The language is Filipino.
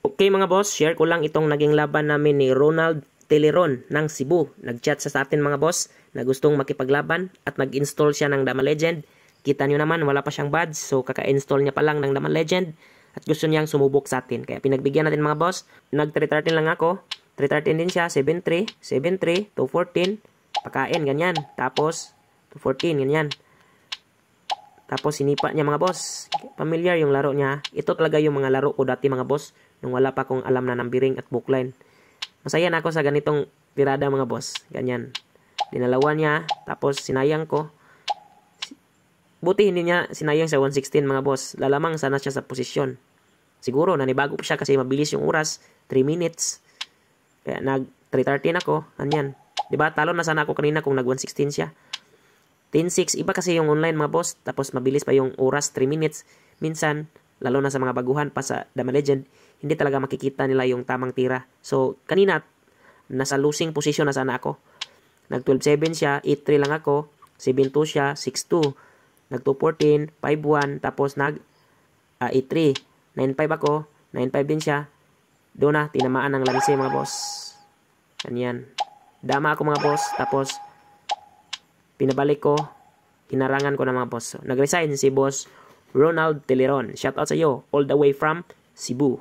Okay mga boss, share ko lang itong naging laban namin ni Ronald Teleron ng Cebu. Nag-chat sa atin mga boss na gustong makipaglaban at nag-install siya ng Dama Legend. Kita nyo naman, wala pa siyang badge, so kaka-install niya pa lang ng Dama Legend at gusto niyang sumubok sa atin. Kaya pinagbigyan natin mga boss. Nag-313 lang ako. 313 din siya, 7-3, 7-3, 2-14. Pakain, ganyan. Tapos, 2-14, ganyan. Tapos sinipa niya mga boss. Familiar yung laro niya. Ito talaga yung mga laro ko dati mga boss. Nung wala pa akong alam na number at bookline. Masaya na ako sa ganitong tirada mga boss. Ganyan. Dinalawan niya. Tapos sinayang ko. Buti hindi niya sinayang sa 116 mga boss. Lalamang sana siya sa posisyon. Siguro nanibago pa siya kasi mabilis yung oras. 3 minutes. Kaya nag 313 ako. Ganyan. Diba? Talo na sana ako kanina kung nag 116 siya. 10-6, iba kasi yung online mga boss, tapos mabilis pa yung oras, 3 minutes. Minsan, lalo na sa mga baguhan pa sa Dama Legend, hindi talaga makikita nila yung tamang tira. So, kanina, nasa losing position na sana ako. Nag 12-7 siya, 8-3 lang ako, 7-2 siya, 6-2, nag 2-14, 5-1, tapos nag 8-3, 9-5 ako, 9-5 din siya. Doon na, tinamaan ng lanse mga boss. Ganyan. Dama ako mga boss, tapos pinabalik ko, hinarangan ko na mga boss. So, nag-resign si boss Ronald Teleron. Shout out sa iyo, all the way from Cebu.